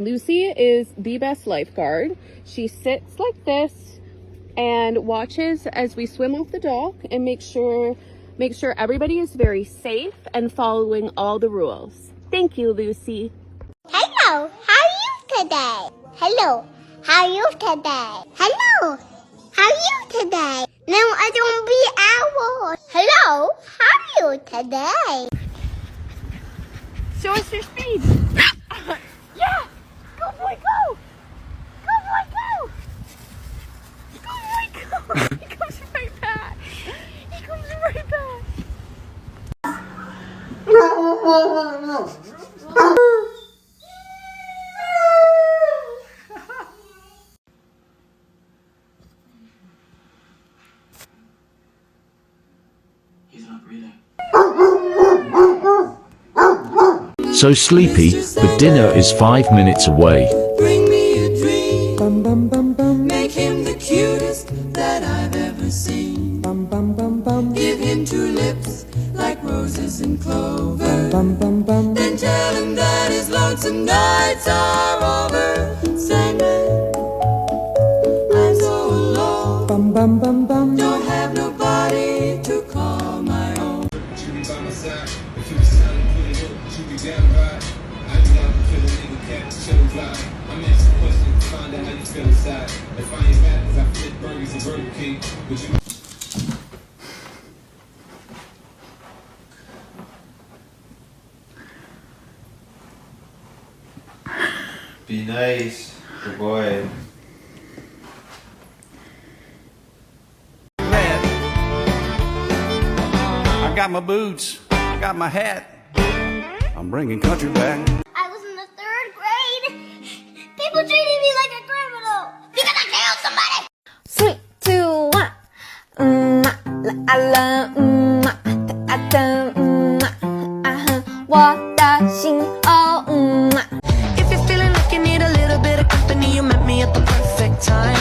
Lucy is the best lifeguard. She sits like this and watches as we swim off the dock and make sure everybody is very safe and following all the rules. Thank you, Lucy. Hello, how are you today? Hello, how are you today? Hello, how are you today? No, I don't be owl. Hello, how are you today? Show us your speed. Yeah, go boy, go. Go boy, go. Go boy, go. He comes right back. He comes right back. He's not breathing. So sleepy, but dinner is 5 minutes away. Bring me a dream. Bum, bum, bum, bum. Make him the cutest that I've ever seen. Bum, bum, bum, bum. Give him 2 lips like roses and clover. Bum, bum, bum. Then tell him that his lonesome nights are over. Sandman, I'm so alone. Bum, bum, bum, bum. Don't have nobody to call my own. I'm asking questions to find out how you feel inside. If I ain't mad, cause I flip burgers and Burger King. Would you? Be nice, good boy. Red. I got my boots, got my hat. I'm bringing country back. I was in the 3rd grade. People treated me like a criminal because I killed somebody. 3, 2, 1，啦啦，哒哒，我的心哦，If you're feeling like you need a little bit of company, you met me at the perfect time.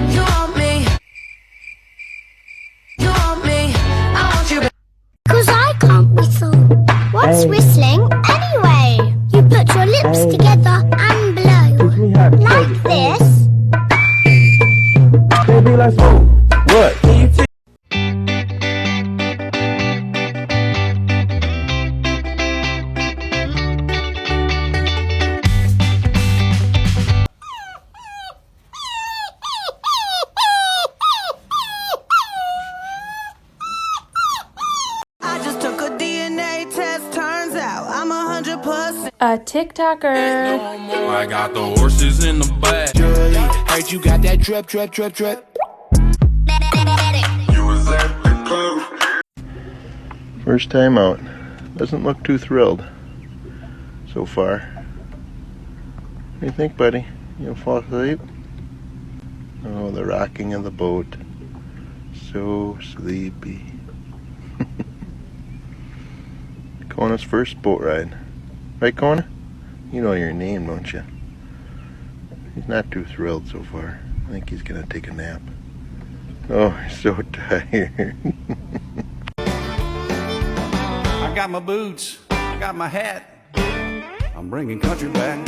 You want me, you want me, I want you. Cause I can't whistle. What's whistling anyway? You put your lips together and blow. Like this. Baby, let's go. What? Can you I just took a DNA test. Turns out I'm 100%. A TikToker. I got the horses in the back. Heard you got that drip, drip, drip, drip. First time out. Doesn't look too thrilled so far. What do you think, buddy? You'll fall asleep? Oh, the rocking of the boat. So sleepy. Kona's first boat ride. Right, Kona? You know your name, don't you? He's not too thrilled so far. I think he's gonna take a nap. Oh, he's so tired. I got my boots, got my hat. I'm bringing country back.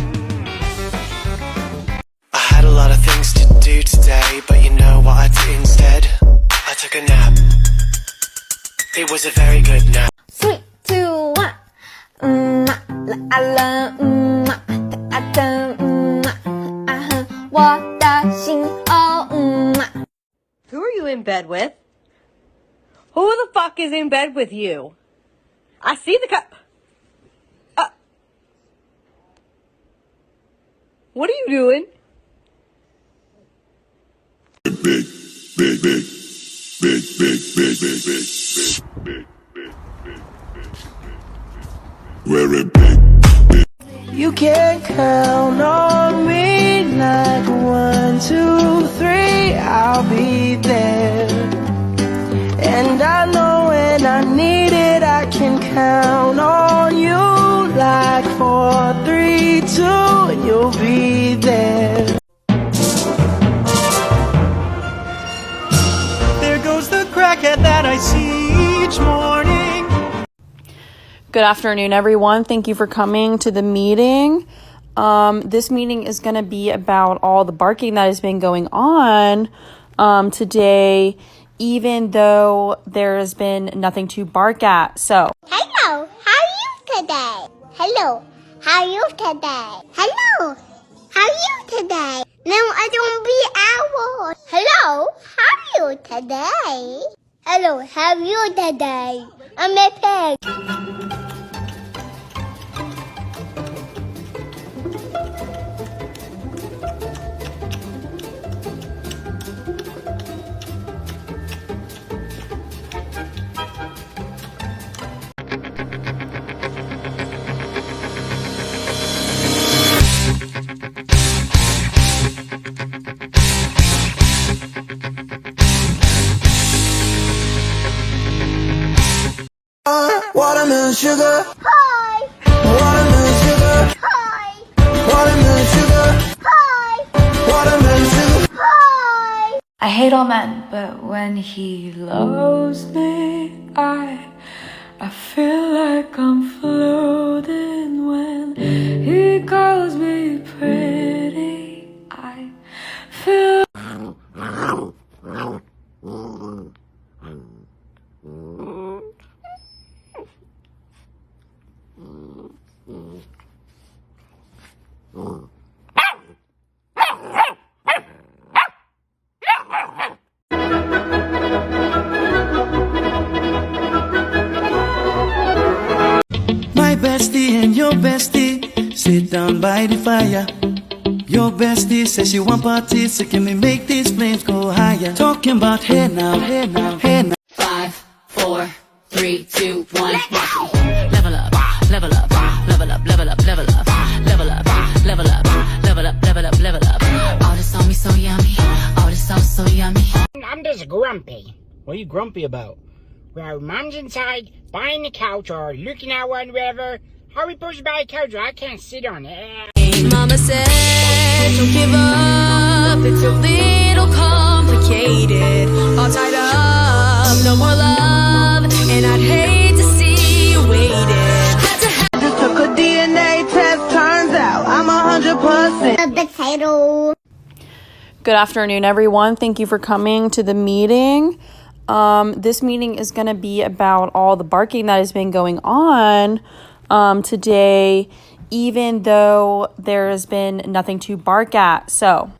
I had a lot of things to do today, but you know what I did instead? I took a nap. It was a very good nap. 3, 2, 1，啦啦，哒哒，我的心哦，Who are you in bed with? Who the fuck is in bed with you? I see the cup. What are you doing? You can count on me like 1, 2, 3, I'll be there. And I know when I need it, I can count on you like 4, 3, 2, and you'll be there. There goes the crackhead that I see each morning. Good afternoon, everyone. Thank you for coming to the meeting. This meeting is going to be about all the barking that has been going on today, even though there has been nothing to bark at. So, Hello, how are you today? Hello, how are you today? Hello, how are you today? No, I don't be owl. Hello, how are you today? Hello, how are you today? I'm a pig. Watermelon sugar. Hi. Watermelon sugar. Hi. Watermelon sugar. Hi. Watermelon sugar. Hi. I hate all men, but when he loves me, I feel like I'm floating. When he calls me pretty, I feel. My bestie and your bestie sit down by the fire. Your bestie says she want parties, so can we make these flames go higher? Talking about hey now, hey now, hey now. 5, 4, 3, 2, 1. Level up, level up, level up, level up, level up, level up, level up, level up, level up, level up. All this on me so yummy, all this sauce so yummy. I'm just grumpy. What are you grumpy about? Well, mom's inside buying the couch or looking at one, whatever. How are we supposed to buy a couch? I can't sit on it. Mama said, don't give up, it's a little complicated. All tied up, no more love, and I'd hate to see you waiting. I just took a DNA test, turns out I'm 100%. A potato. good afternoon, everyone. Thank you for coming to the meeting. This meeting is going to be about all the barking that has been going on today, even though there has been nothing to bark at. So,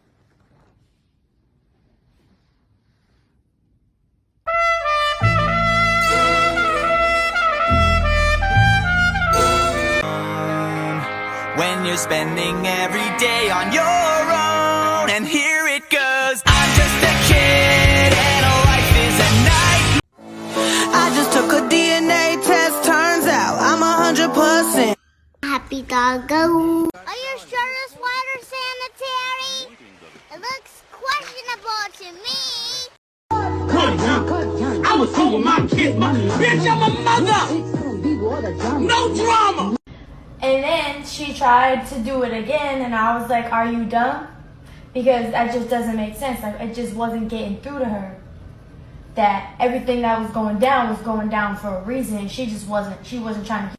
when you're spending every day on your own, and here it goes. I'm just a kid and life is a night. I just took a DNA test, turns out I'm 100%. Happy Doggo. Are you sure this water's sanitary? It looks questionable to me. I'ma see with my kids, bitch, I'm a mother. No drama. And then she tried to do it again, and I was like, are you dumb? Because that just doesn't make sense. Like, it just wasn't getting through to her that everything that was going down for a reason, and she wasn't trying to.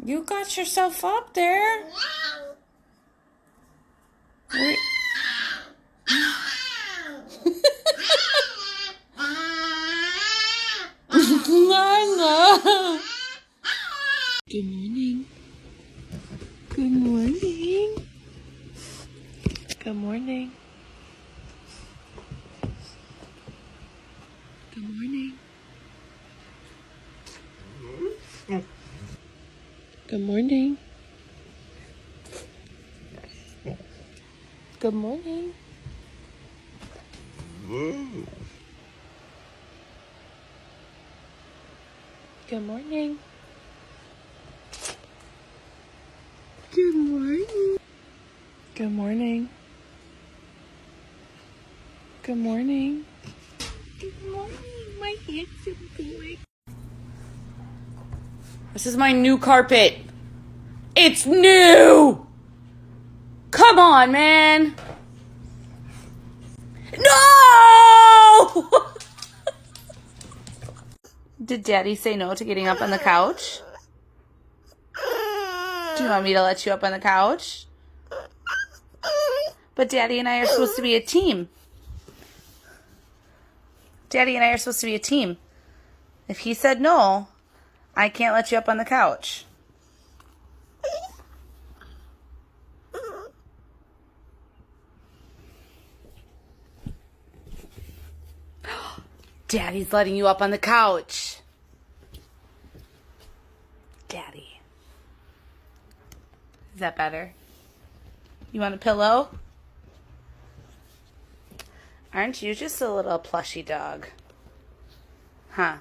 You got yourself up there. Lila. Good morning. Good morning. Good morning. Good morning. Good morning. Good morning. Good morning. Good morning. Good morning. Good morning. Good morning, my handsome boy. This is my new carpet. It's new! Come on, man! No! Did Daddy say no to getting up on the couch? Do you want me to let you up on the couch? But Daddy and I are supposed to be a team. Daddy and I are supposed to be a team. If he said no, I can't let you up on the couch. Daddy's letting you up on the couch. Daddy. Is that better? You want a pillow? Aren't you just a little plushy dog? Huh?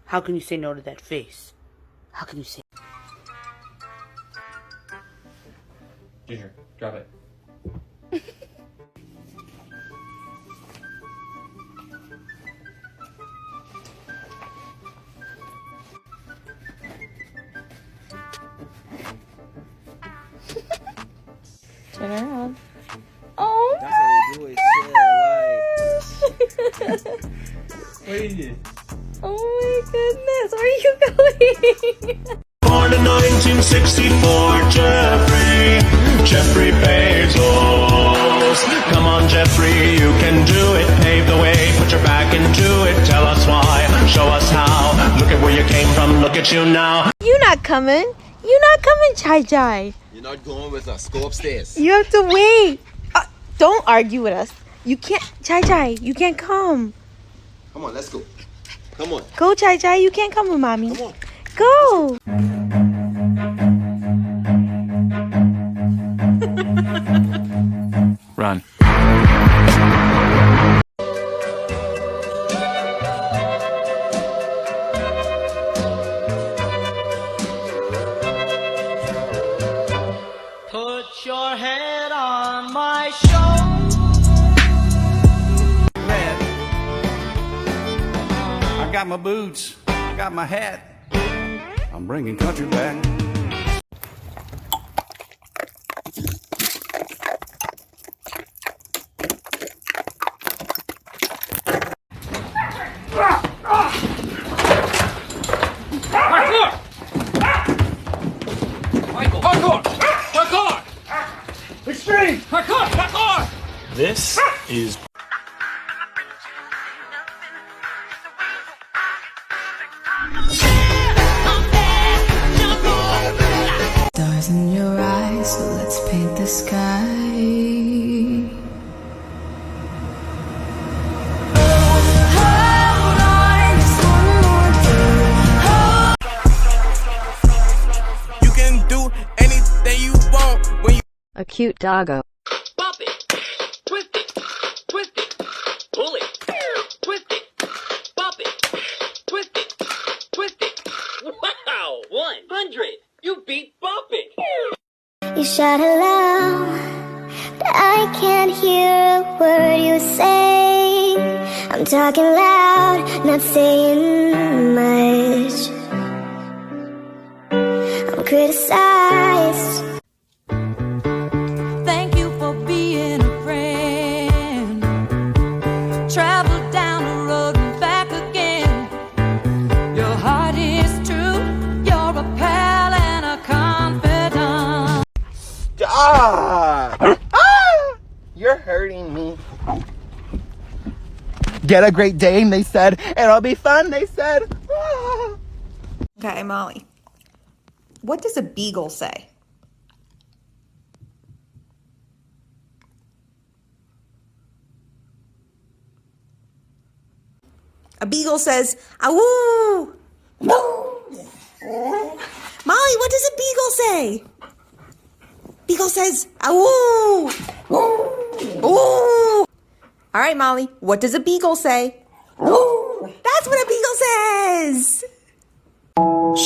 How can you say no to that face? How can you say... Ginger, drop it. Turn around. Oh, that's how you do it, shit, like... What is it? oh my goodness, where are you going? Born in 1964, Jeffrey Bezos. Come on, Jeffrey, you can do it. Pave the way, put your back into it. Tell us why, show us how. Look at where you came from, look at you now. You're not coming. You're not coming, Chai Chai. You're not going with us. Go upstairs. You have to wait. Don't argue with us. You can't, Chai Chai. You can't come. Come on, let's go. Come on. Go, Chai Chai. You can't come with mommy. Come on. Go. Run. Put your head on my shoulder. I got my boots, I got my hat. I'm bringing country back. Extreme! Parkour! This is Stars in your eyes, so let's paint the sky. You can do anything you want when you A cute doggo. pop it, twist it, pull it, twist it, pop it, twist it, twist it. Wow, 100! You beat Bop It! You shout aloud, but I can't hear a word you say. I'm talking loud, not saying much. I'm criticized. Thank you for being a friend. Travel down the road and back again. Your heart is true. You're a pal and a confidant. Stop! You're hurting me. Get a Great Dane, they said. It'll be fun, they said. Okay, Molly. What does a beagle say? A beagle says, "Awoo!" Molly, what does a beagle say? Beagle says, "Awoo!" Ooh. All right, Molly, what does a beagle say? That's what a beagle says.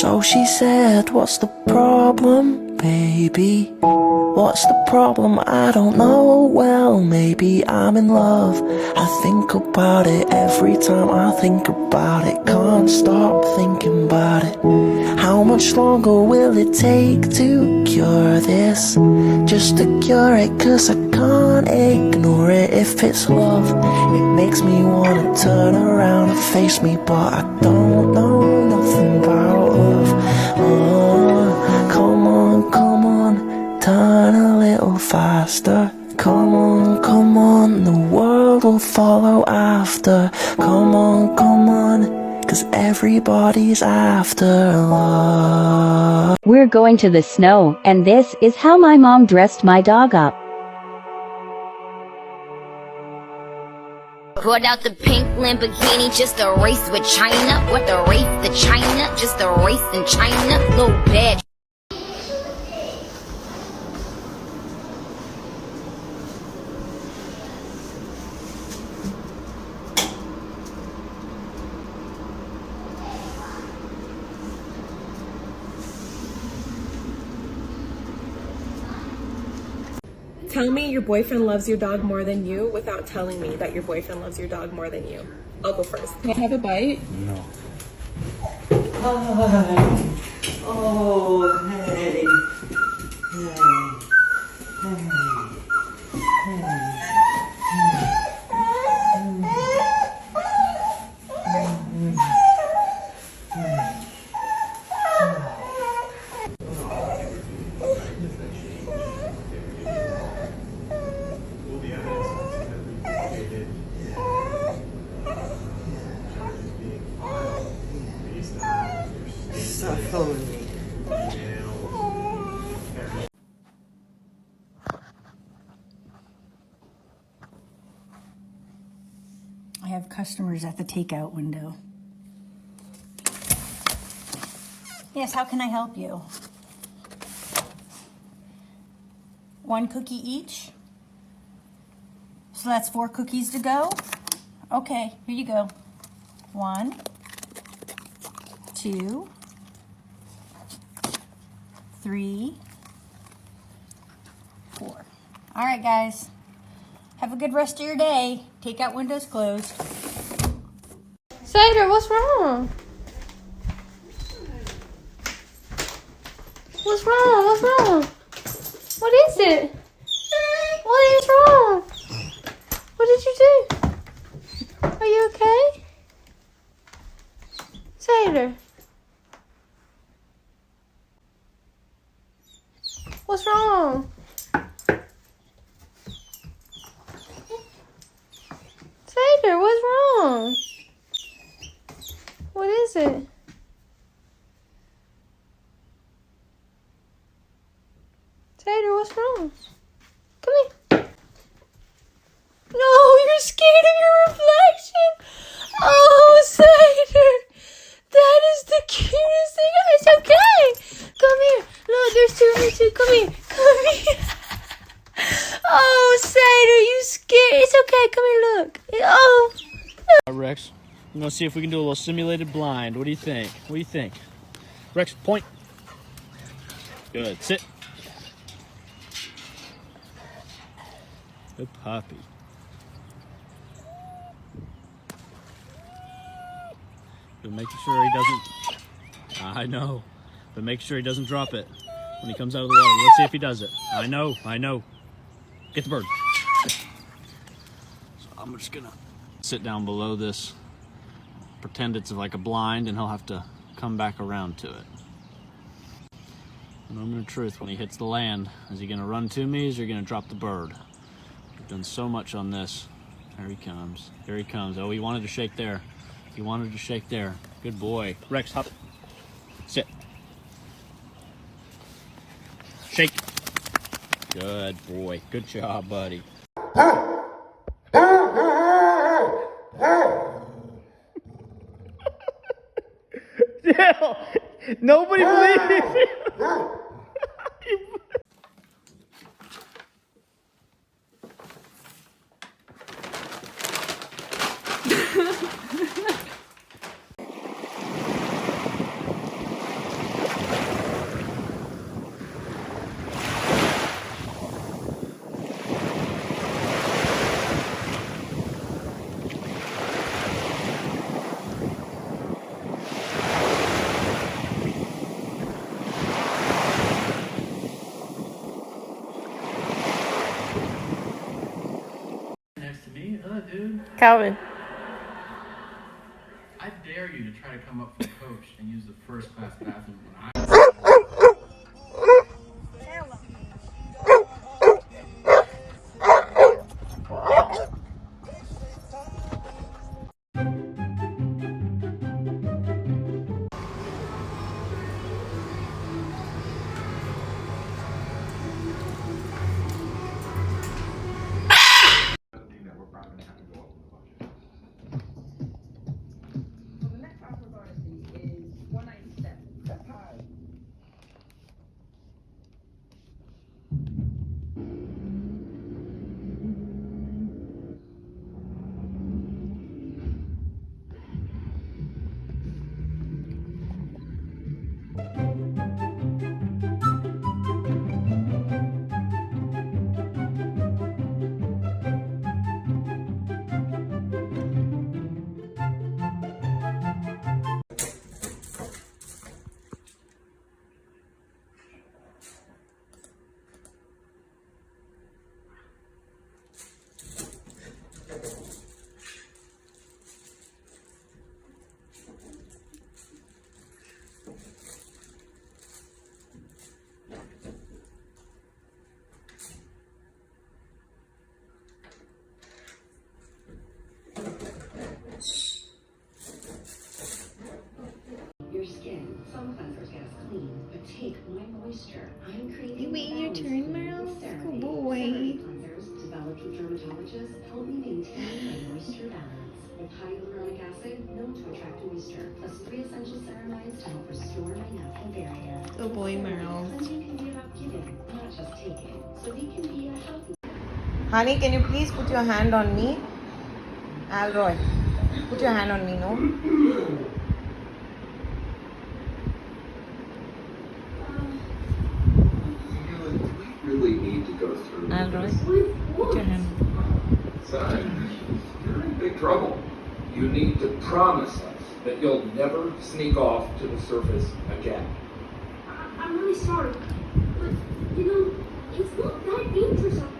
So she said, what's the problem? baby. What's the problem? I don't know. Well, maybe I'm in love. I think about it every time I think about it. Can't stop thinking about it. How much longer will it take to cure this? Just to cure it, 'cause I can't ignore it. If it's love, it makes me wanna turn around and face me, but I don't know nothing about love. Oh, come on, come on. Turn a little faster. Come on, the world will follow after. Come on, 'cause everybody's after love. We're going to the snow, and this is how my mom dressed my dog up. Brought out the pink Lamborghini just a race with China. What the race to China? Just a race in China. Little bad. Tell me your boyfriend loves your dog more than you without telling me that your boyfriend loves your dog more than you. I'll go first. Can I have a bite? No. Oh, hey. Stop filming me. I have customers at the takeout window. Yes, how can I help you? 1 cookie each? So that's 4 cookies to go? Okay, here you go. 1, 2, 3, 4. All right, guys. Have a good rest of your day. Takeout window's closed. Cider, what's wrong? What's wrong? What's wrong? What is it? What is wrong? What did you do? Are you okay? Cider. What's wrong? Cider, what's wrong? What is it? Cider, what's wrong? Come here. No, you're scared of your reflection. Oh, Cider. That is the cutest thing. It's okay. Come here. Look, there's 2 of me too. Come here. Come here. Oh, Cider, you scared. It's okay. Come here, look. Oh. Rex, I'm gonna see if we can do a little simulated blind. What do you think? What do you think? Rex, point. Good. Sit. Good puppy. But making sure he doesn't. I know. But make sure he doesn't drop it when he comes out of the water. Let's see if he does it. I know. Get the bird. So I'm just gonna sit down below this, pretend it's like a blind, and he'll have to come back around to it. Moment of truth, when he hits the land, is he gonna run to me, or is he gonna drop the bird? We've done so much on this. There he comes. There he comes. Oh, he wanted to shake there. He wanted to shake there. Good boy. Rex, hop. Sit. Shake. Good boy. Good job, buddy. Dale, nobody believes you. dude. Calvin. I dare you to try to come up for the coach and use the first class bathroom when I. Your skin, some cleansers get us clean, but take my moisture. I'm creating You waiting your turn, Miles? Good boy. Cleansers developed with dermatologists help me maintain my moisture balance. With hyaluronic acid, known to attract moisture, plus 3 essential ceramides to help restore my natural barrier. Good boy, Miles. Cleansing can be about giving, not just taking, so we can be a healthy. Honey, can you please put your hand on me? Alroy, put your hand on me, no? Really need to go through Alroy, this. put your hand. Son, you're in big trouble. You need to promise us that you'll never sneak off to the surface again. I'm really sorry, but you know, it's not that dangerous out